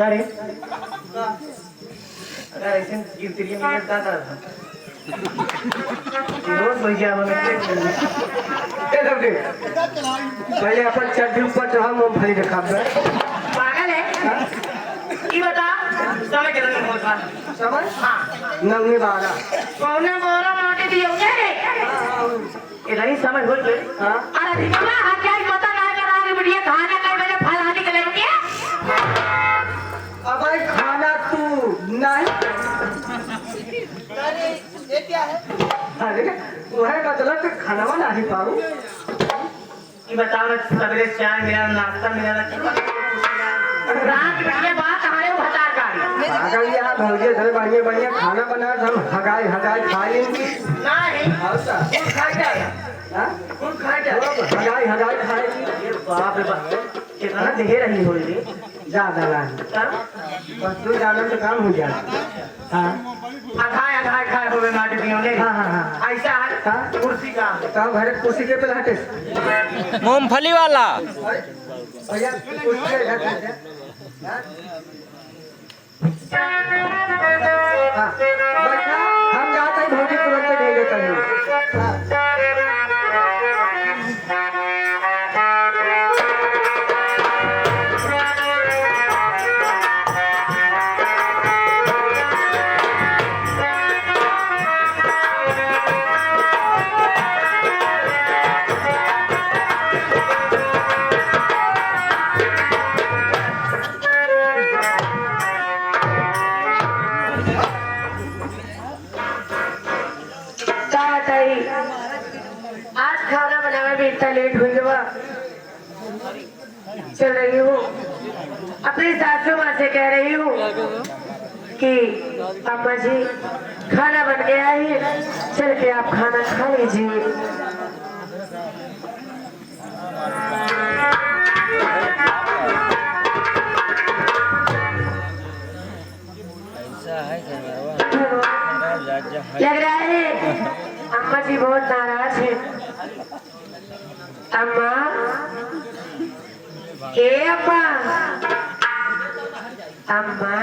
अरे अरे ऐसे गिरती में जाता था रोज भैया पहले अपन चड्डी ऊपर चढ़ा मूंगफली दिखा पागल है ये बता समय कितना बहुत था समझ हाँ नवनी 12 कौन 12 मोटे दिए रे इधर ही समझ हो गई हां अरे दिखा हां क्या पता ना करा रे बढ़िया खाना कई बजे फलानी के लेके अब भाई खाना तू नहीं अरे ये क्या है अरे वो है मतलब कि खाना वाला नहीं पाऊं ये बताओ सवेरे चाय मेरा नाश्ता मेरा रात के बाद हमारे भतार गाड़ी अगर यार भौजी घर बढ़िया बढ़िया खाना बना हम हगाई हगाई खा लेंगे नहीं अच्छा कौन खाएगा हां कौन खाएगा हगाई हगाई खाएगी बाप रे बाप कितना देह रही हो रे ज्यादा नहीं बस तू जाना तो काम हो जाए हां अघाय अघाय खाए होवे माटी दियो ले हां हां हां ऐसा है कुर्सी का तो घर कुर्सी के पे हटे मूंगफली वाला भैया कुर्सी के हटे हां बैठा हम जाते हैं भौजी तुरंत भेज देता हूं आज खाना बनाने में इतना लेट हुई है चल रही हूँ अपनी सासू माँ से कह रही हूँ कि अम्मा जी खाना बन गया है चल के आप खाना खा लीजिए लग रहा है अम्मा जी बहुत नाराज है अम्मा ए अम्मा अम्मा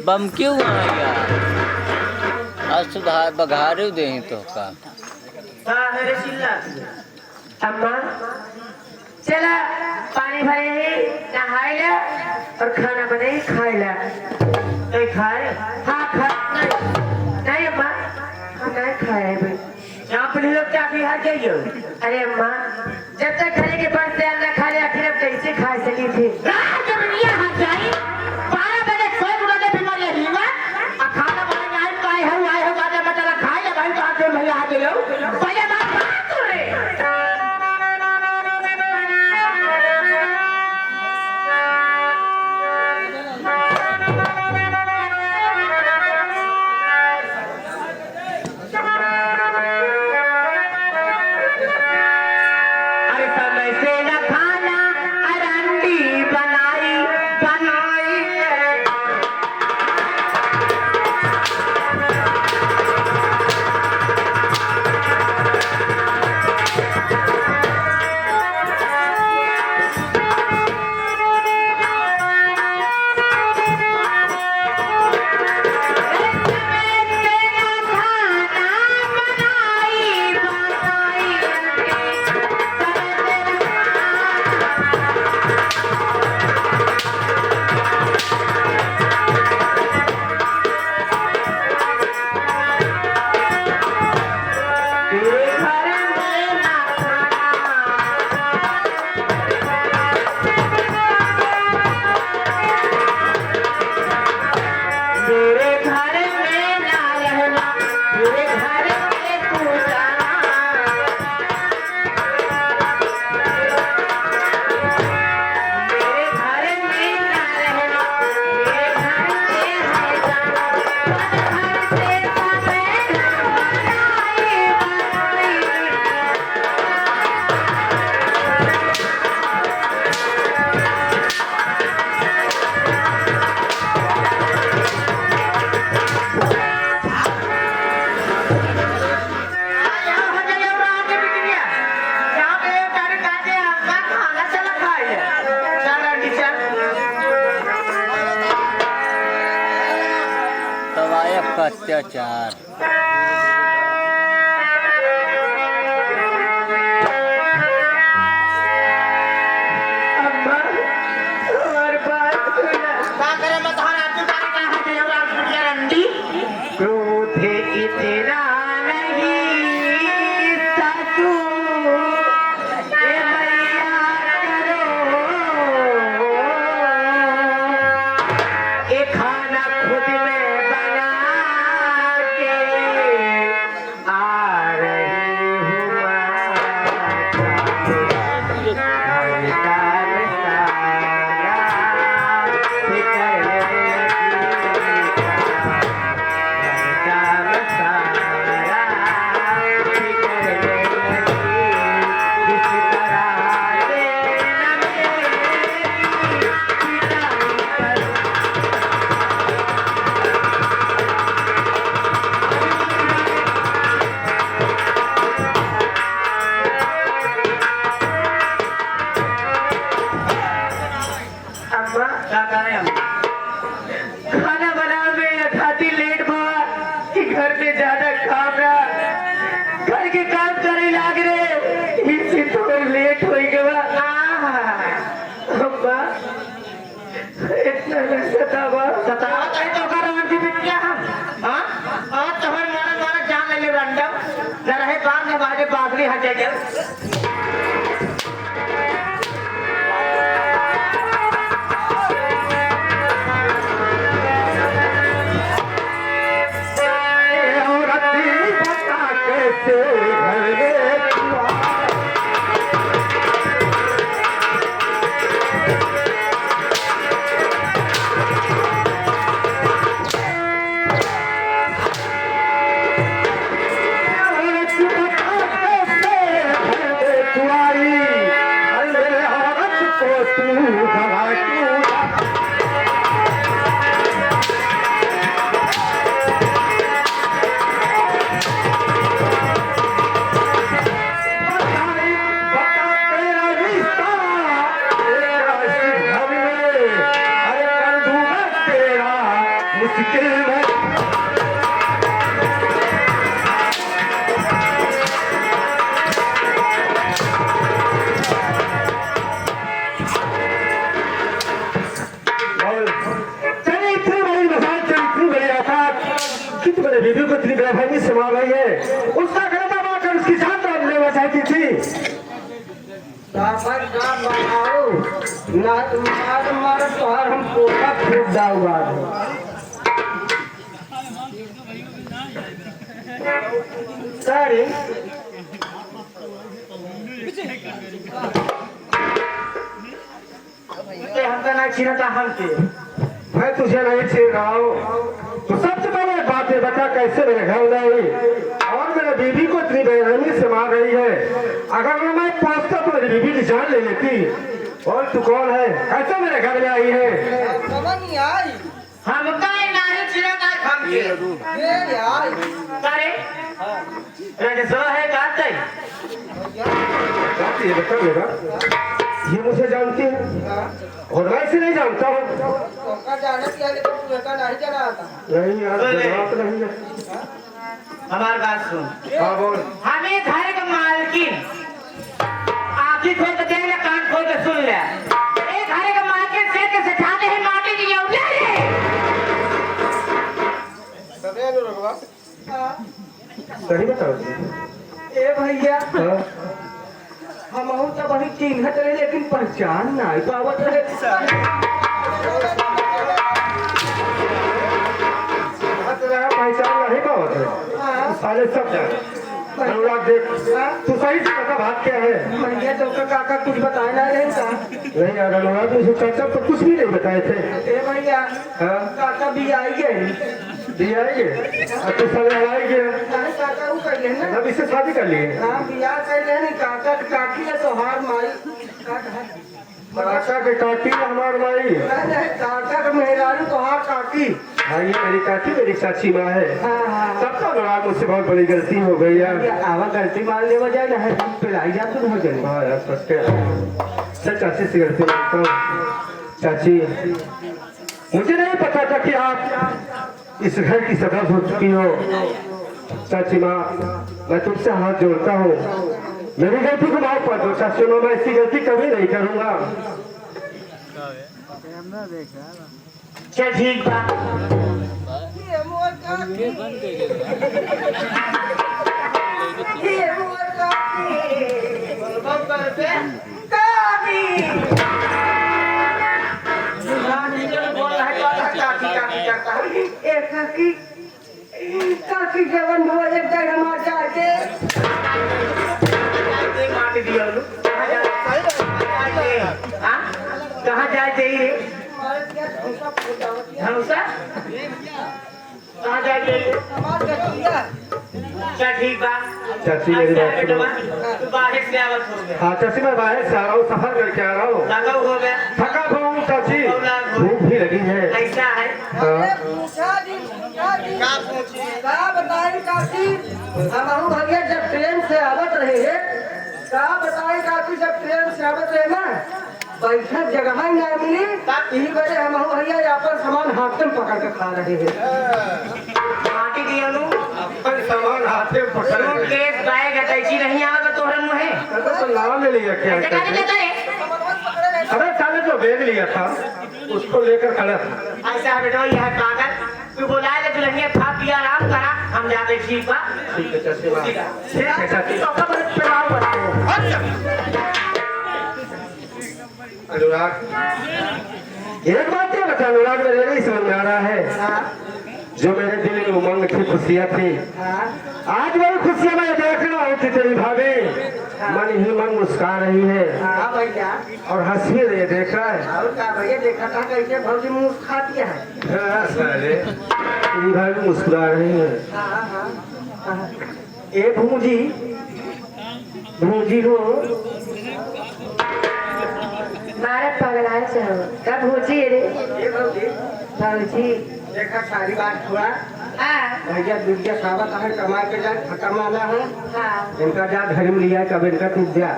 बम क्यों आ गया आज सुधार बघारे दे तो का अम्मा चला पानी भरे नहाए ला और खाना बने खाए ला नहीं खाए हाँ खा नहीं अम्मा हम नहीं खाए भाई यहाँ पर लोग क्या बिहार जाइए अरे अम्मा जब तक खाने के पास तैयार न खा लिया फिर अब कैसे खा सकी थी खाना बनेगा आए हो बाजा बचा खाए ले भाई कहाँ से भैया आ गए पहले बात बनाए का अत्याचार। अम्मा हमारे पास क्रोध इतना नहीं सासू ये मैया करो ये खाना खुद में बना के आ रही हूँ खाना बनाने में खाती लेट हुआ कि घर में ज्यादा काम रहा घर के काम करे लाग रहे इससे थोड़ा लेट हो गया अम्मा इतना सतावा सतावा तो कर आंटी बिटिया हम हां और तोहर मारा जान ले रंडा जरा है बात में बाजे बागरी हटे गया बीबी को इतनी बेरहमी से मार रही है उसका घर दबा कर उसकी जान डाल लेना चाहती थी ना तुम्हारा तोहार हम पोता फूट डालूंगा सारे हमका ना छीना हमके मैं तुझे नहीं छीन रहा हूँ तो सबसे पहले बात ये बता कैसे मेरे घर में आई और मेरे बीबी को इतनी बेरहमी से मार रही है अगर मैं पहुंचता तो मेरी बीबी की जान ले लेती और तू कौन है कैसे मेरे घर में आई है नहीं आई हमका नहीं छीना था हमके ये आई अरे ये सो है काते काते ये बता मेरा ये मुझे जानती है और मैं इसे नहीं जानता हूँ का जाना क्या लेकिन तू का नहीं जाना आता नहीं यार जवाब नहीं है हमारी बात सुन हाँ बोल हमें घर का मालकिन आँखी खोल के देख ले कान खोल के सुन ले एक घर का मालकिन से सिखाते हैं माटी की उठा ले सही बताओ ए भैया हाँ हम तो वही चिन्ह चले लेकिन पहचान ना आई पावत रहे पहचान नहीं पावत है सारे सब जान अनुराग देख तू सही से बता बात क्या है भैया तो काका कुछ बताए ना रहे का नहीं यार अनुराग मुझे चाचा तो कुछ भी नहीं बताए थे ए भैया हाँ काका भी आई गए दिया आइए अब तो साले हलाई गए नहीं काका वो कर लेना अब इससे शादी कर लिए हाँ बियाह कर लेने काका काकी है तो हार माई काका के काकी हमार माई काका का मेहरारू तो हार काकी हाँ ये मेरी काकी मेरी चाची माँ है हाँ हाँ तब तो अनुराग मुझसे बहुत बड़ी गलती हो गई यार आवा गलती मान ले वजह ना है पिलाई जा तुम हो जाए हाँ यार सच चाची से गलती मानता हूँ चाची मुझे नहीं पता था कि आप इस घर की सदा हो चुकी हो। चाची माँ, मैं तुमसे हाथ जोड़ता हूँ, मेरी गलती को माफ कर दो। चाची माँ, मैं ऐसी गलती कभी नहीं करूँगा। चल ठीक बा। काकी जवन हो एक जगह मार जाके माटी दिया लो। कहाँ जाए चाहिए धनुषा? कहाँ जाए चाहिए? चल ठीक बा। चाची मेरी बात सुनो। तू बाहर से आवत हो गया। हाँ चाची, मैं बाहर से आ रहा हूँ, सफर करके आ रहा हूँ। लगा हो गया। थका हूँ चाची, भूख भी लगी है। ऐसा है। का बताई काकी, हम भैया जब ट्रेन से आवत रहे हैं, का बताई काकी जब ट्रेन से आवत रहे ना, बैठक जगह ही नहीं मिली। यही वजह हम भैया अपन सामान हाथ में पकड़ के खा रहे हैं। माटी दिया लो। अपन सामान हाथ में पकड़ के। सूटकेस, बैग अटैची नहीं आवेगा तोहरे मुँहे। तो नाम ले लिया क्या? ऐसे काहे लेता है? अरे साले जो बैग लिया था उसको लेकर खड़ा था। ऐसा बेटा यह कागज तू बोला ले दुल्हनिया खा पिया आराम करा, हम जाते ठीक बा। ठीक है चाची माँ, ठीक है चाची। अनुराग, एक बात क्या बता अनुराग, मेरे नहीं समझ में आ रहा है। जो मेरे दिल में उमंग थी, खुशियाँ थी, आज वही खुशियाँ मैं देख रहा हूँ कि तेरी भाभी मन ही मन मुस्कुरा रही है हाँ भैया, और हंस भी रही है। देख रहा है? और का भैया देखा था कैसे भौजी मुंह खा दिया है। हाँ, साले तेरी भाभी मुस्कुरा रही है। हाँ हाँ हाँ। ए भूजी, भूजी हो भारत पगलाए से हो कब भूजी रे ये भौजी भौजी देखा सारी बात हुआ। हाँ भैया दुर्गा सावत है, कमा के जाए खत्म आना है। हाँ इनका जा घर में लिया, कब इनका टूट गया।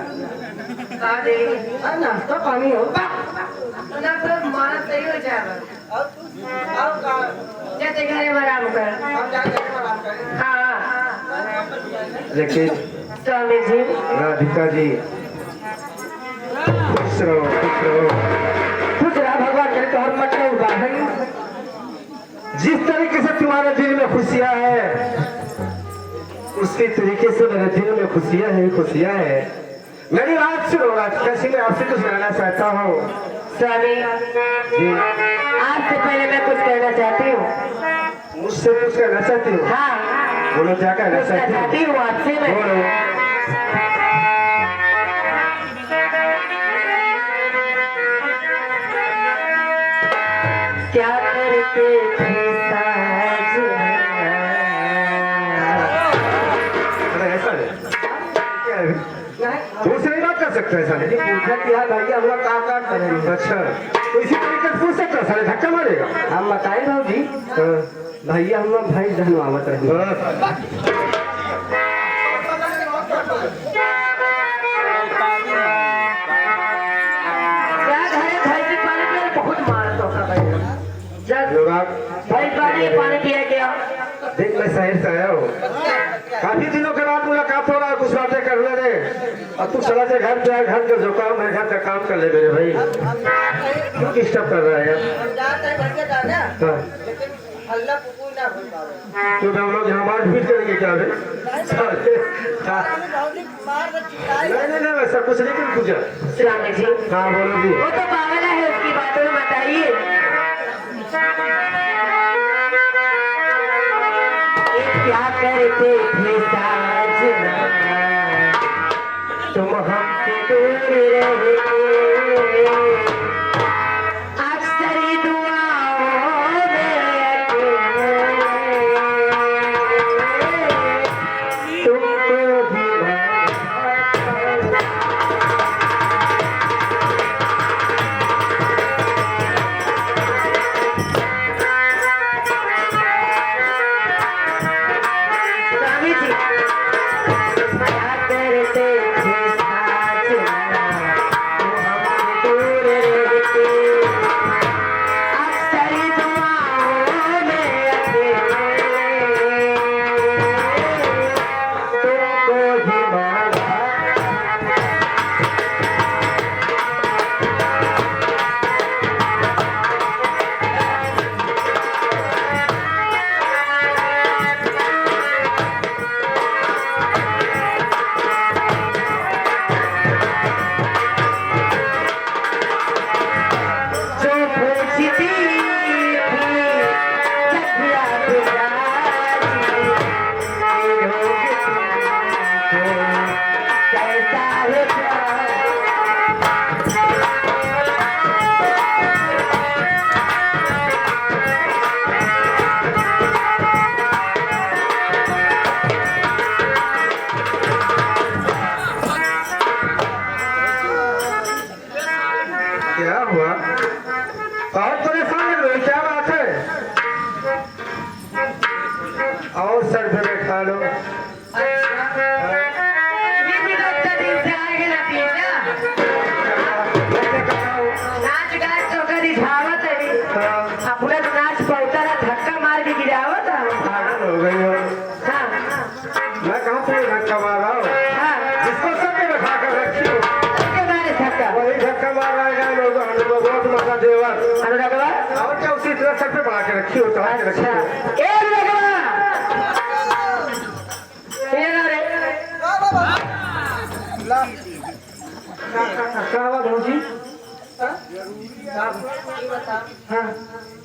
आ दे नाश्ता पानी हो ना फिर मारा सही हो जाएगा अब का जैसे घरे में आराम कर अब जाके आराम करें। हाँ लेकिन स्वामी जी राधिका जी, खुश रहो, खुश रहो। खुश रहा भगवान करे तो हर मटका उठा है। जिस तरीके से तुम्हारे दिल में खुशियाँ है, उसी तरीके से मेरे दिल में खुशियाँ है, खुशियाँ है। मेरी बात सुनो राधिका जी, मैं आपसे कुछ कहना चाहता हूँ। स्वामी जी, आपसे पहले मैं कुछ कहना चाहती हूँ। मुझसे कुछ कहना चाहती हूँ? हाँ बोलो, क्या कहना कुछ कहना चाहती चाहती हूँ आपसे मैं। बोलो। क्या करते थे साजना अरे ऐसा नहीं, क्या है? तुमसे नहीं बात कर सकते ऐसा नहीं। पूछा किया भैया हम लोग का करेंगे। अच्छा, तो इसी तरीके से पूछ सकते हो, साले धक्का मारेगा। हम बताए भौजी, हाँ, भैया हम लोग भाई धनवावत रहे। बस। क्या घरे भैंसी पानी पिया बहुत मार तो का भाई जब अनुराग, भैंस पानी पिया गया देख मैं शहर से आया हूँ, काफी दिनों के बाद मुलाकात हो रहा है, कुछ बातें कर ले रहे। अब तू चला जा घर पे, घर का जो काम है घर का काम कर ले मेरे भाई। क्यों डिस्टर्ब कर रहा है यार? हाँ, अल्लाह कुकुर ना हो पावे। तो हम लोग यहाँ मारपीट करेंगे क्या बे? हाँ। नहीं, वैसा कुछ नहीं कर पूजा। स्वामी जी हाँ बोलो जी। वो तो पागल है उसकी बातों में बताइए क्या करते थे साजना तुम हमसे दूर रहे अक्सर दुआओं में तुमको भी बबुआ बहुत परेशान लग रहे, क्या बात है? और सर पे बैठा लो। ये भी तो इतना दिन से आए ना पीछा नाच गाय तो कभी धावत है अपना तो नाच पहुंचा रहा धक्का मार के गिरावत है पागल हो गई हो। हाँ मैं कहाँ से धक्का मार रहा हूँ? हाँ जिसको सब में बैठा कर रखी हो उसके बारे धक्का वही धक्का मार रहा है लोग। बहुत मजा देवर अनुरागवा और क्या उसी तरह सर पे बढ़ा के रखी हो, चढ़ा के रखी अच्छा हो। ए अनुरागवा ये ना रे क्या हुआ भौजी? हाँ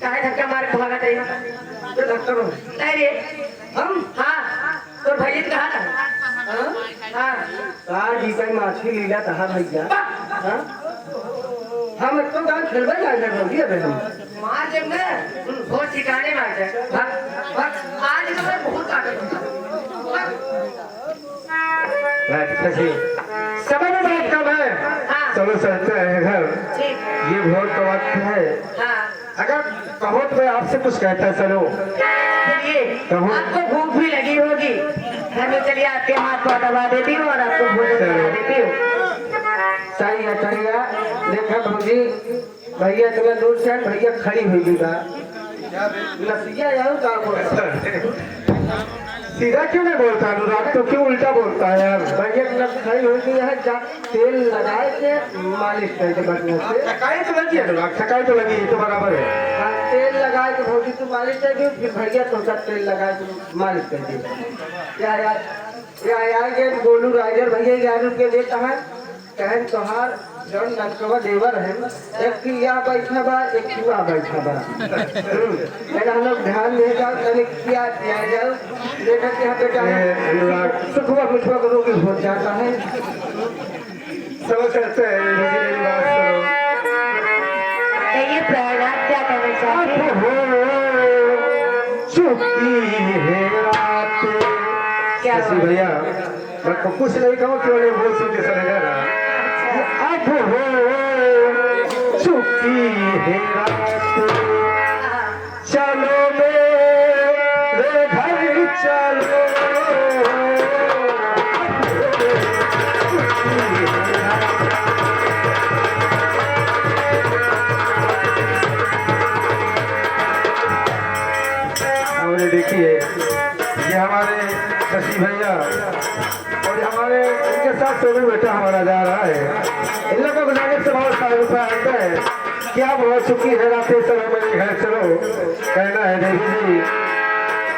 काहे धक्का मार के भागा तेरी ये धक्का मार। नहीं रे हम हाँ तो भैया कहा ना हाँ आज ही कहीं माछी लीला कहा भैया। हाँ? हम तो गाँव खेलबे जाए भौजी अबे हम। मार जब ना वो ठिकाने मार जाए भग भग आज तो मैं बहुत ताकत समय में बात कब है? हाँ चलो चलते हैं घर। ठीक ये भोर का वक्त है। हाँ अगर कहो तो मैं आपसे कुछ कहता चलो। चलिए कहो। आपको भूख भी लगी होगी हमें चलिए आपके हाथ को दबा देती हूँ और आपको भोजन करा देती हूँ सही है चलिया। देखा भौजी भैया तुम्हें दूर से भैया खड़ी हुई भी बा नसिया यार का बोलता सीधा क्यों नहीं बोलता अनुराग? तो क्यों उल्टा बोलता है यार? भैया लग खड़ी हुई भी है जा तेल लगाए के मालिश करके बढ़िया से। थकाई तो लगी अनुराग, थकाई तो लगी, तो बराबर है। हाँ तेल लगाए के भौजी तू मालिश करके फिर भैया तो तेल लगाए के मालिश कर दी। यार ये गोलू राइडर भैया 11 रुपये देता है कहन तोहार जौन नटकवा देवर है एक किया बैठा बा एक चूहा बैठा बा। मेरा हम लोग ध्यान दे जाओ तनिक किया दिया जाओ देखा कि यहाँ बेटा है सुखवा मुझवा को रोगी हो जाता है। सब कहते हैं मेरी बात सुनो। ये प्रहलाद क्या कहना चाहते हैं चुपी है रात क्या ऐसी भैया मैं कुछ नहीं कहूँ क्यों नहीं बोल सुनते चले जा रहा। अब हो चुकी है रात चलो मेरे घर चलो। और देखिए ये हमारे शशि भैया और हमारे इनके साथ सोनू बेटा हमारा जा रहा है। इन लोगों को जाने से बहुत सारे रुपये आता है। क्या बहुत चुकी है रातें चलो मेरे घर चलो कहना है देवी जी।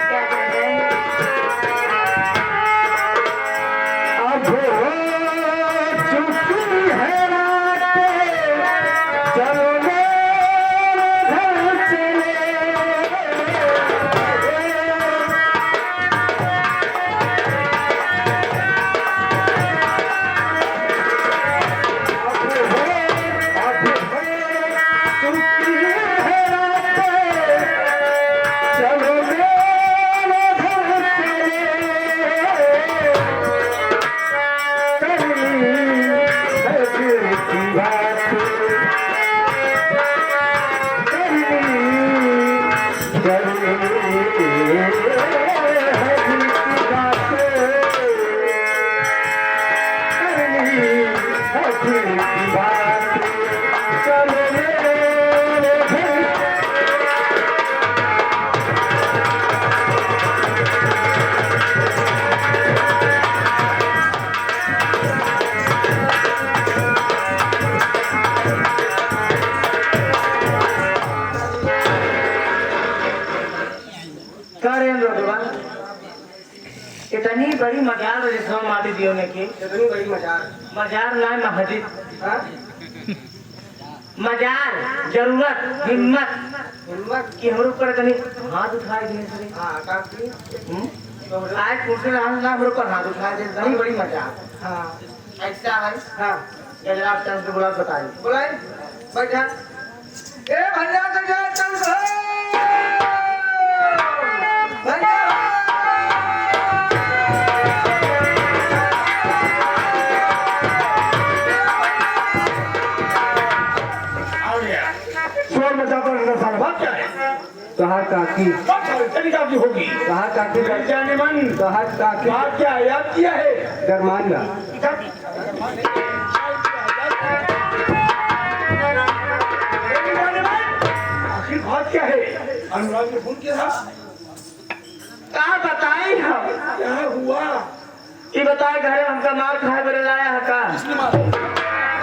क्या कहते हैं अब हो चुकी है रातें चलो मेरे घर चले। इतनी बड़ी मजार जिसमें माटी दियो ने की इतनी बड़ी मजार मजार ना महजिद हाँ? मजार जरूरत हिम्मत हिम्मत कि हम ऊपर कहीं हाथ उठाए देने से हाँ काफी आज कुर्सी रहने ना हम ऊपर हाथ उठाए दे इतनी बड़ी मजार हाँ ऐसा है हाँ जरा चंद से बुला बताइए बुलाए बैठा ए भैया तो जा चल भैया आओ यार शोर मचाता रहता सारा बात क्या है? कहा काकी बात तेरी काकी होगी कहा काकी जाने मन कहा काकी बात क्या है? याद किया है दरमानगा आखिर बात क्या है? अनुराग ने फोन किया था, का बताई हम क्या हुआ? ये बताए घरे हमका मार खाए बरे लाया है का किसने मारा?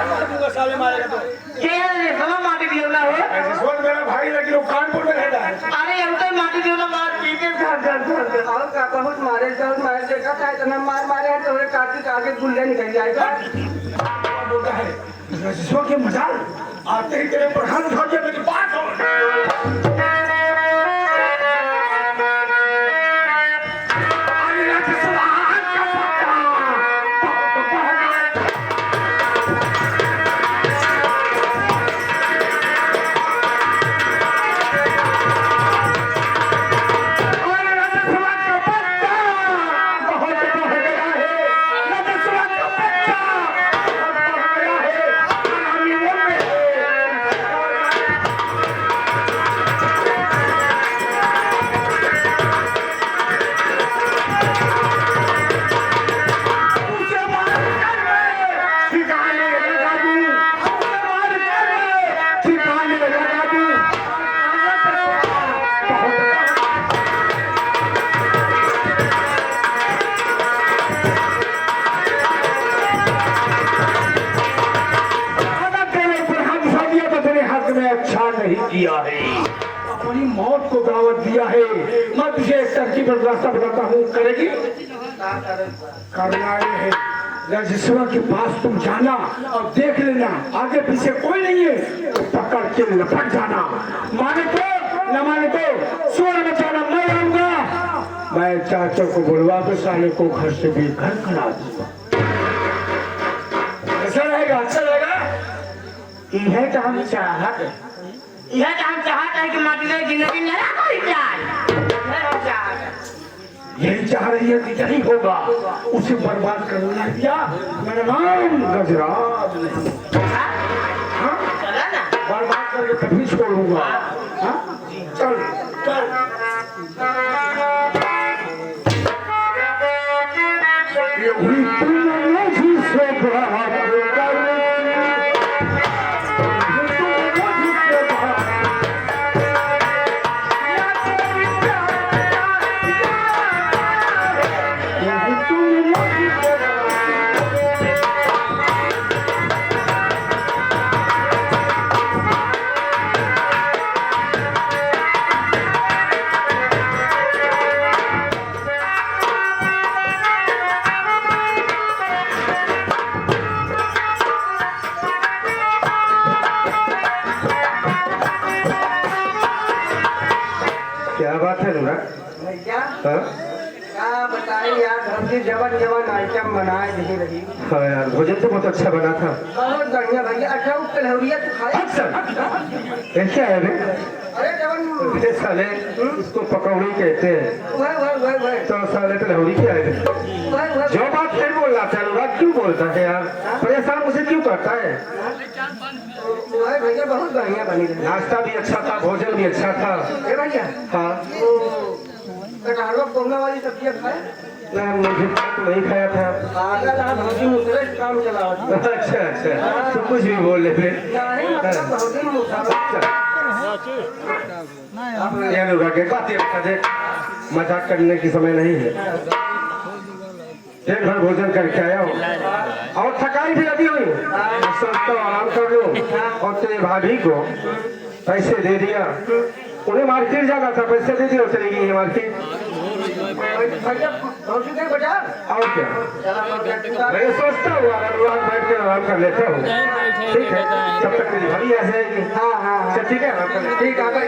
मार दूंगा, साले मारेगा तो। के सब माटी दियोला हो ऐसे सोच मेरा भाई लगी वो कानपुर में रहता है। अरे हम तो माटी दियोला मार पीके घर और का बहुत मारे देखा था इतना मार मारे हैं तो काटी का आगे गुल्ले निकल जाएगा क्या बोलता है? रजिस्ट्रो के मजाल आते ही तेरे प्रधान उठा के मेरी बात हो। अच्छा नहीं किया है, अपनी मौत को दावत दिया है। मैं तुझे एक तरकीब और रास्ता बताता हूँ, करेगी? करना ये है, रजिस्ट्रा के पास तुम जाना और देख लेना आगे पीछे कोई नहीं है तो पकड़ के लपट जाना। माने तो न माने तो शोर मचाना, मैं आऊंगा। मैं चाचा को बुलवा के साले को घर से बेघर करा दूंगा। ऐसा रहेगा? अच्छा रहेगा? यह तो हम चाहत है कि माटी में जिंदगी नया कोई जाए यही चाह रही है कि यही होगा, उसे बर्बाद करना दिया। मेरा नाम गजराज नहीं। हाँ? बर्बाद करके कभी छोड़ूंगा। हाँ? चल चल ये हुई तुमने जिसे बात कर क्या बात है अनुराग? भैया हाँ? क्या बताए यार घर की जवन आइटम बनाए नहीं रही हाँ यार भोजन तो बहुत अच्छा बना था। बहुत बढ़िया भैया। अच्छा वो कलहौरिया तू खाए? अच्छा क्या है रे? अरे जवन ये साले इसको पकौड़ी कहते हैं वह तो साले तो लहौरी क्या है? जो बात फिर बोल रहा था अनुराग क्यों बोलता है यार? परेशान मुझे क्यों करता है? भैया बहुत बढ़िया बनी रही। नाश्ता भी अच्छा था, भोजन भी अच्छा था। ए भैया हाँ कटहलवा कोहना वाली सब्जी खाए? नहीं मुझे तो नहीं खाया था। पागल आप भौजी मुसरे काम चलाओ। अच्छा अच्छा तो कुछ भी बोल ले फिर। नहीं मतलब भौजी मुसरे ये अनुराग एक बात ये बता दे, मजाक करने की समय नहीं है। एक भर भोजन करके आया हूँ और थकाई भी लगी हुई, सोचता हूँ आराम कर लूँ। और तेरे भाभी को पैसे दे दिया, उन्हें मार्केट जाना था, पैसे दे दिया, चली गई है मार्केट। भैया भौजी के बजा और क्या मैं सोचता हूँ अनुराग बैठ के आराम कर लेता हूँ। ठीक है तब तक तेरी भाभी आ जाएगी। हाँ अच्छा ठीक है आराम कर ले। ठीक है भाई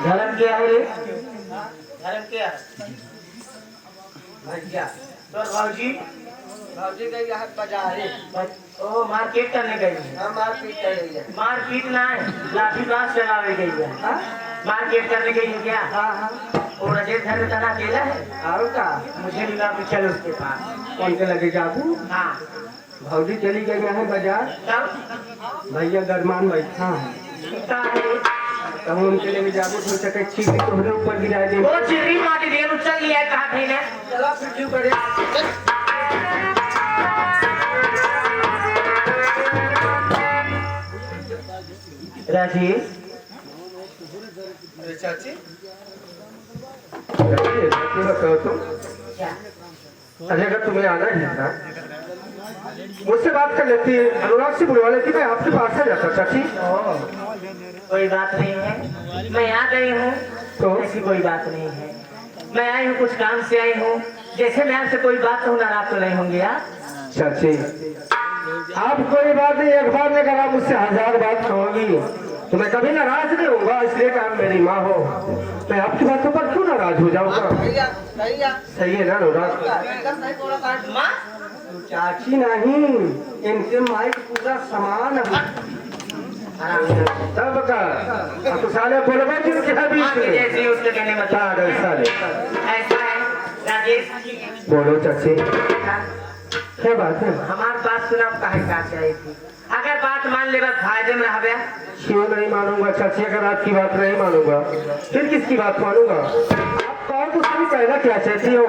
धर्म क्या है रे? धर्म क्या है? भैया तो भाजी भौजी गई है बाजारे। ओ मार्केट करने गई है। हम मारपीट कर रही है। मार्केट ना है, लाठी बांस चलावे गई है। हाँ मार्केट करने गई है क्या? हाँ वो राजेश घर में तना अकेला है, और का मुझे मिला कि चलो उसके पास। कौन के लगे जाबू? हाँ भौजी चली गई है बाजार, तब भैया गरमान बैठा है, सीता है तब उनके लिए जाबू हो सके चीटी तोहरे ऊपर गिरा दे। वो चिड़ी माटी दे चल लिया है कहाँ थे ने। चलो फिर क्यों करे? राजेश चाची बताओ तुम। क्या? अरे अगर तुम्हें आना ही था मुझसे बात कर लेती, अनुराग से बुलवा लेती, मैं आपके पास आ जाता चाची। कोई बात नहीं है, मैं आ गई हूँ तो? ऐसी कोई बात नहीं है। मैं आई हूँ, कुछ काम से आई हूँ। जैसे मैं आपसे कोई बात कहूँ, नाराज तो नहीं होंगे आप? चाची आप कोई बात नहीं, एक बार नहीं कहा मुझसे 1000 बात कहोगी तो मैं कभी नाराज नहीं होऊंगा, इसलिए कि आप मेरी माँ हो। मैं आपकी बातों पर क्यों नाराज हो जाऊंगा? सही है ना अनुराग? माँ चाची नहीं, इनके माइक पूरा सामान है तब का। अब तो साले बोलबे क्यों क्या बीच में? जैसे उसके कहने में पागल साले। ऐसा है राजेश। बोलो चाची हाँ, क्या बात है? हमारी बात सुना काहे का चाहिए थी? अगर बात मान ले बस फायदे में रह गया। क्यों नहीं मानूंगा चाची? अगर आपकी बात नहीं मानूंगा फिर किसकी बात मानूंगा? आप कौन तो सभी कहना क्या चाहती हो?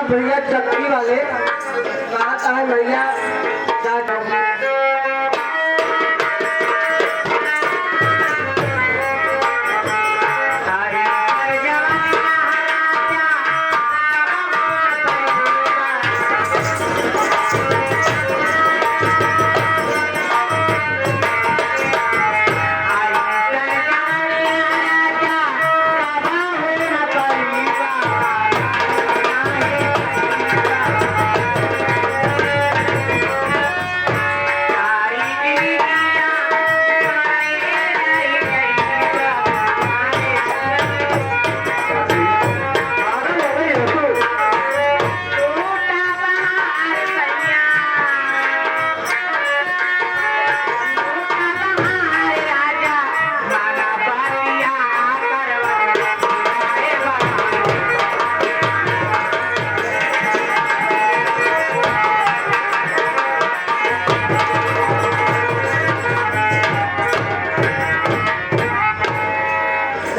भैया चक्की वाले कहा है भैया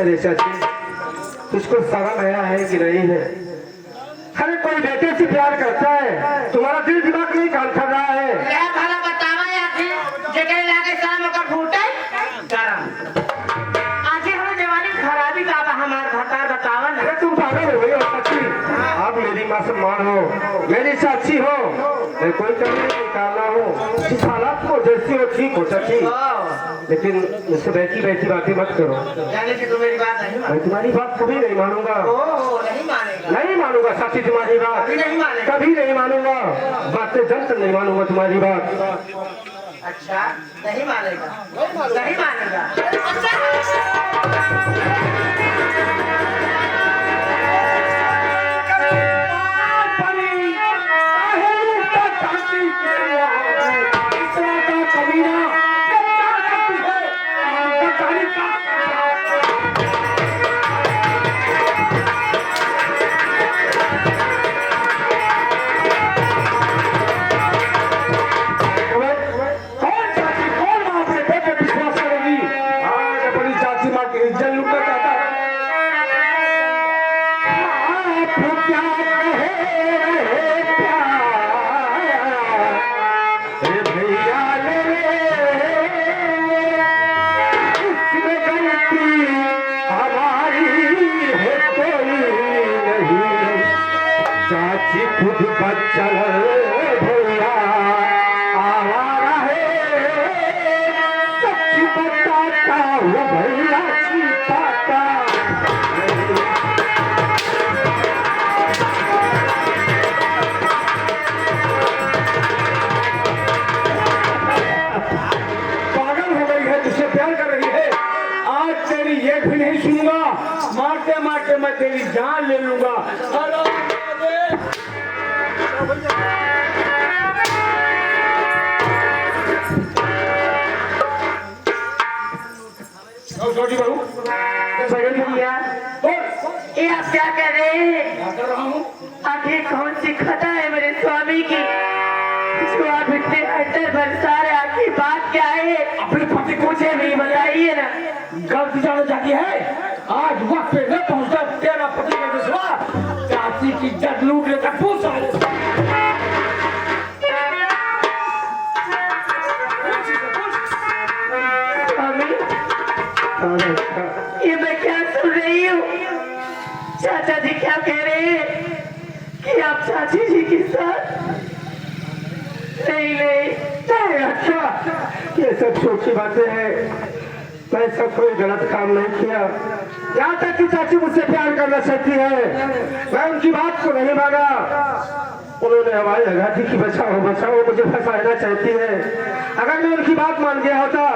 अरे चाची तुझको शर्म है कि नहीं है? अरे कोई बेटे से प्यार करता है, तुम्हारा दिल दिमाग नहीं काम कर रहा है। क्या भला बतावा या फिर जगह लाके शाम का फूटे गरम आजे हम जवानी खराबी का हमार घाटा बतावा ना। अरे तुम पागल हो गई हो चाची? आप मेरी माँ सम्मान हो, मेरी चाची हो, मैं कोई कमी नहीं निकालना हो। जिस हालात को जैसी हो ठीक हो चाची, लेकिन मुझसे बैठी बैठी बातें मत करो। जाने की तो मेरी बात नहीं मैं तुम्हारी बात कभी नहीं मानूंगा। नहीं मानेगा, नहीं मानूंगा चाची तुम्हारी बात, कभी नहीं मानेगा, कभी नहीं मानूंगा। बातें जब तक नहीं मानूंगा तुम्हारी बात। अच्छा नहीं मानेगा, नहीं मानेगा। खुद बच्चल भैया आवारा है, सच्ची बताता वो भैया छिपाता। पागल हो गई है, तुझसे प्यार कर रही है। आज तेरी एक भी नहीं सुनूंगा, मारते मारते मैं तेरी जान ले लूंगा। छोटी बहू भैया ये आप क्या कर रहे हैं? क्या कर रहा हूँ? आखिर कौन सी खता है मेरे स्वामी की जो आप इतने अंतर बरसा रहे? आखिर बात क्या है? अपने पति को मुझे नहीं बताइए ना। गलती जाने जाती है। आज वक्त पे न पहुंचता तेरा पति का विश्वास चाची की इज्जत लूट लेता। पूछ ये मैं क्या सुन रही हूँ? चाचा जी क्या कह रहे हैं कि आप चाची जी के साथ? नहीं नहीं, अच्छा ये सब छोटी बातें हैं। मैं सब कोई गलत काम नहीं किया। यहाँ तक कि चाची मुझसे प्यार करना चाहती है, मैं उनकी बात को नहीं माना। उन्होंने हमारी आजादी की बचाओ बचाओ मुझे फंसाना चाहती है। अगर मैं उनकी बात मान गया होता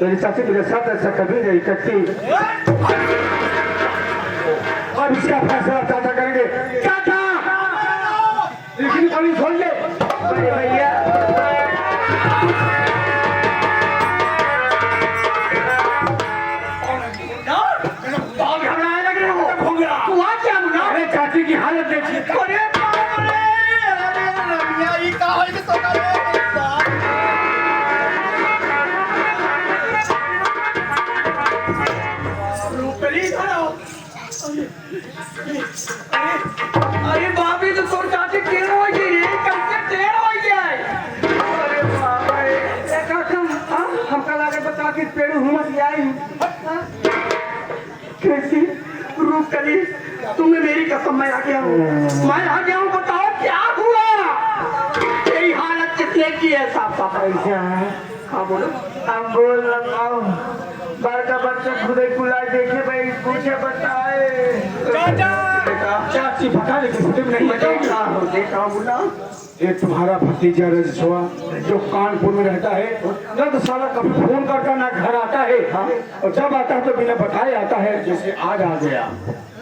मेरी चाची मेरे साथ ऐसा कभी नहीं करती। अब इसका फैसला चाचा करेंगे। चाचा लेकिन बड़ी छोड़िए भैया चाची की हालत देखिए। अरे बाबी तो तोर चाची टेढ़ हो गई रे, कैसे टेढ़ हो गया? अरे बाप रे काका, हमका लगे बता कि पेड़ हुमस आई कैसी रूप कली। तुमने मेरी कसम, मैं आ गया हूँ, मैं आ गया हूँ। बताओ क्या हुआ? तेरी हालत किसने की है? साफ साफ ऐसा है। हाँ बोलो। हम बोल रहा हूँ बड़का बच्चा खुद ही बुला देखे भाई पूछे बताए। चाची बता दे नहीं देखा बोला ये तुम्हारा भतीजा रजसवा जो कानपुर में रहता है न तो साला कभी फोन करता ना घर आता है। और जब आता है तो बिना बताए आता है। जैसे आज आ गया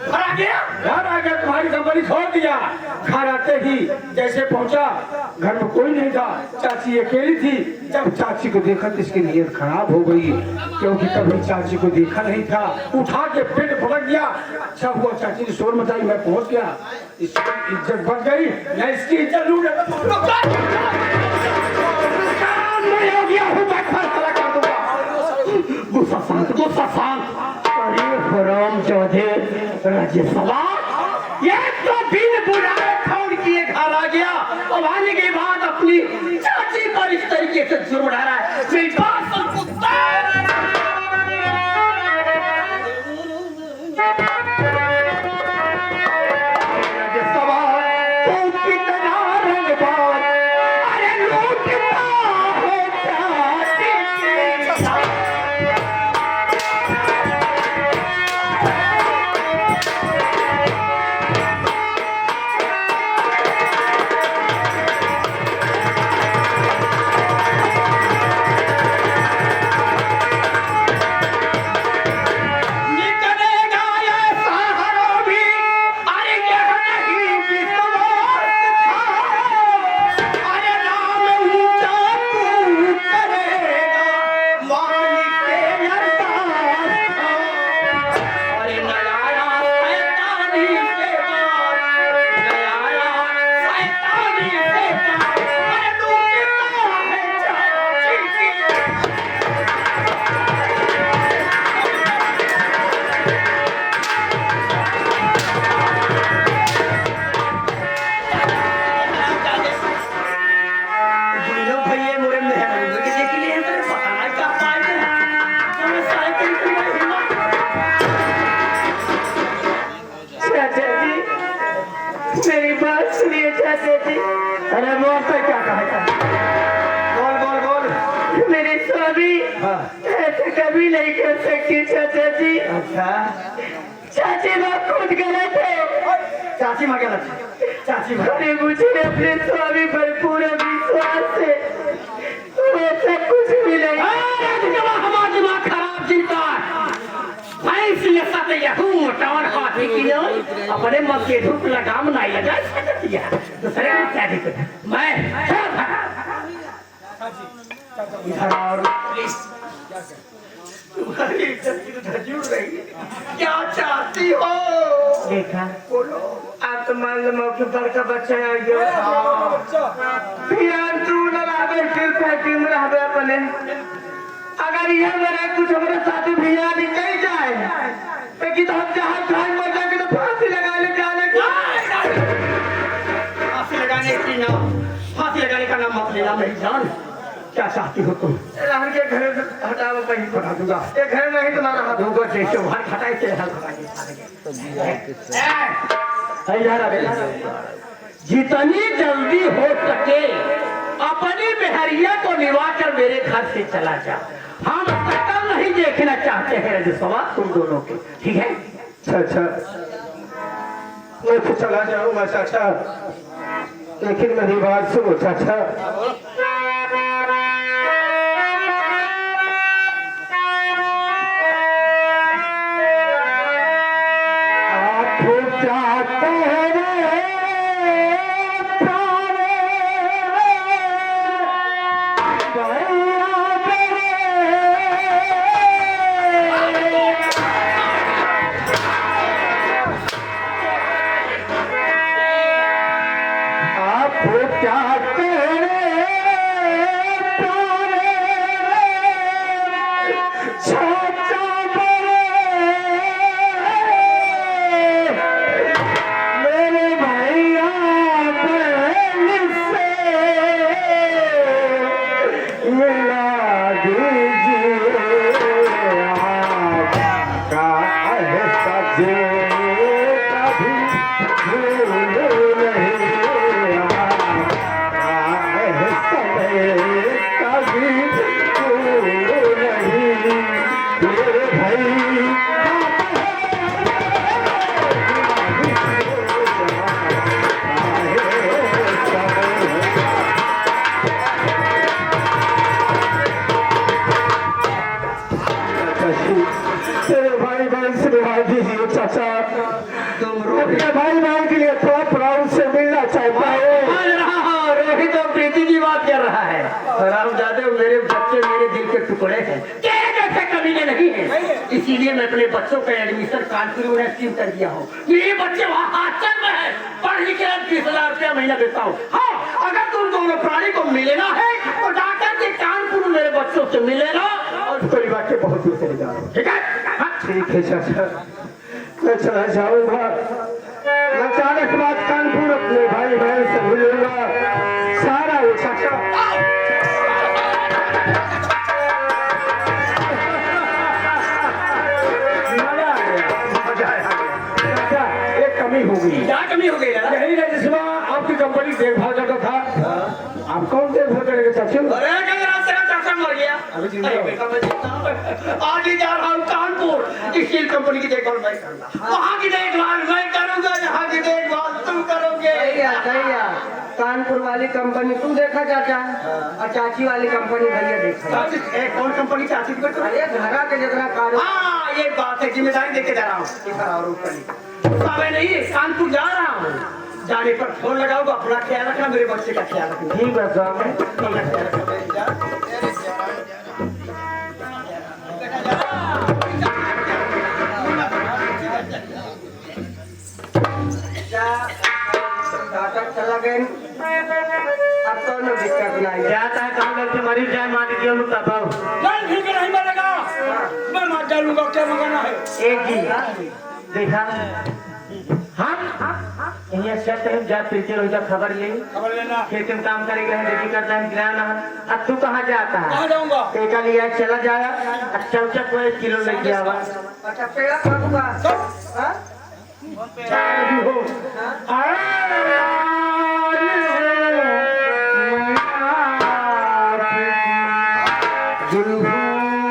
घर आ गया तुम्हारी कंपनी छोड़ दिया। घर आते ही जैसे पहुंचा घर में कोई नहीं था, चाची अकेली थी। जब चाची को देखा तो इसकी नीयत खराब हो गई क्योंकि कभी चाची को देखा नहीं था। उठा के पेट पकड़ दिया। अच्छा हुआ चाची ने शोर मचाई, मैं पहुंच गया, इसकी इज्जत बढ़ गई। मैं इसकी इज्जत लूट गुस्सा शांत गुस्सा शांत। अरे हराम चौधे रजसवा ये तो बिन बुलाए फोन किए घर आ गया। अब आने के बाद अपनी चाची पर इस तरीके से जुर्म उठा रहा है। मेरी बात सुन कुत्ता। रजसवा तू कितना रंगबाज, अरे लूटता है चाची की। हाँ। ऐसे कभी नहीं कर सकती चाचा जी। अच्छा चाची माँ खुद गलत है। चाची माँ गलत है, चाची माँ अरे मुझे अपने स्वामी पर पूरा विश्वास है, वैसा कुछ भी नहीं। हमारा दिमाग खराब चिंता मैं इसलिए साथ यहूं टावर हाथी की अपने मत के धूप लगाम नहीं लगा दिया दूसरे को क्या दिक्कत मैं इधर और तुम्हारी इज्जत की तो धज्जी उड़ रही है। क्या चाहती हो? देखा बोलो। आप तो मान लो मौके पर का बच्चा आ गया। फिर तू लगा दे फिर फैक्ट्री में रह अपने। अगर यह मेरा कुछ हमारे साथ भैया निकल जाए तो हम जहाँ जहाँ मर जाएंगे तो फांसी लगा ले जाने की। फांसी लगाने की नाम फांसी लगाने का नाम मत लेना मेरी जान। क्या चाहती हो तुम? रहन के घर से हटाओ पहले हटा दूंगा। ये घर नहीं तुम्हारा हाथ दूंगा जैसे वहां हटाए से जितनी जल्दी हो सके अपनी मेहरिया को निभा कर मेरे घर से चला जा। हम शकल नहीं देखना चाहते हैं रजस्वा तुम दोनों के, ठीक है? अच्छा मैं तो चला जाऊंगा चाचा, लेकिन मेरी बात सुनो चाचा। चाचा तुम अपने भाई बहन के लिए थोड़ा प्राउड से मिलना चाहता हूँ। रोहित और प्रीति की बात कर रहा है। रामजादे मेरे बच्चे मेरे दिल के टुकड़े हैं, तेरे जैसे कमीने नहीं है। इसीलिए मैं अपने बच्चों का एडमिशन कानपुर यूनिवर्सिटी में कर दिया हूँ। ये बच्चे वहाँ हॉस्टल में है, पढ़ लिख के 30,000 रुपया महीना देता हूँ। हाँ, अगर तुम दोनों प्राणी को मिलेना है तो जाकर के कानपुर मेरे बच्चों से मिलेगा और परिवार के बहुत दूर चले जाओ। ठीक है? ठीक है चाचा, मैं चला जाऊंगा। मैं 4 के बाद कानपुर अपने भाई बहन से मिलूंगा। सारा वो चाचा एक कमी हो गई। क्या कमी हो गई? यही रजस्वा आपकी कंपनी देखभाल करता था। आप कौन देखभाल करेंगे चाचा? अरे कल रात तेरा चाचा मर गया। अरे बेटा मैं जीता हूँ। आज ही जा रहा हूँ कानपुर, स्टील कंपनी की देखभाल मैं करूंगा। वहाँ की देखभाल मैं करूंगा, यहाँ की देखभाल तुम करोगे। सही है। कानपुर वाली कंपनी तू देखा चाचा और चाची वाली कंपनी भैया देखा। चाची कौन कंपनी चाची की बेटा? अरे घरा के जितना कार्य हाँ ये बात है, जिम्मेदारी देके जा रहा हूँ। मैं नहीं कानपुर जा रहा हूँ, जाने पर फोन लगाऊंगा। अपना ख्याल रखना, मेरे बच्चे का ख्याल रखना। ठीक है साहब। अपना ख्याल रखना मेरी जान। चला गए अब तो न दिक्कत नहीं जाता है कहाँ लग के मरीज जाए मान लीजिए उन तब नहीं ठीक नहीं मिलेगा, मैं मार डालूंगा। क्या मंगाना है? एक जी देखा हम यहाँ से हम जा पीछे रोजा खबर ले खबर लेना। खेत में काम करेंगे रेडी करता है गिराना। अब तू कहाँ जाता है? कहाँ जाऊंगा? एक लिया चला जाया। अच्छा अच्छा कोई किलो लेके आवा। अच्छा पेड़ा खाऊंगा। दुल्हन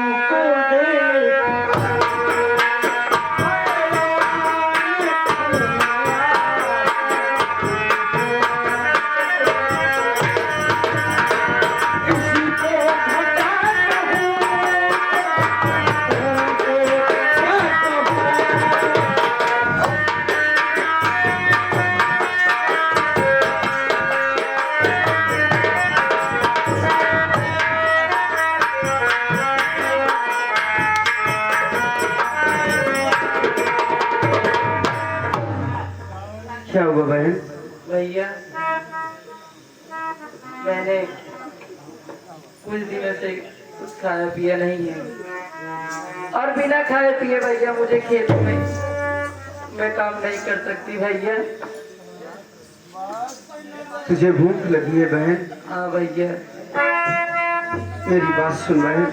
बहन? भैया मैंने कुछ दिनों से कुछ खाया पिया नहीं है और बिना खाए पिए भैया मुझे खेत में मैं काम नहीं कर सकती भैया। तुझे भूख लगी है बहन? हाँ भैया। मेरी बात सुन बहन,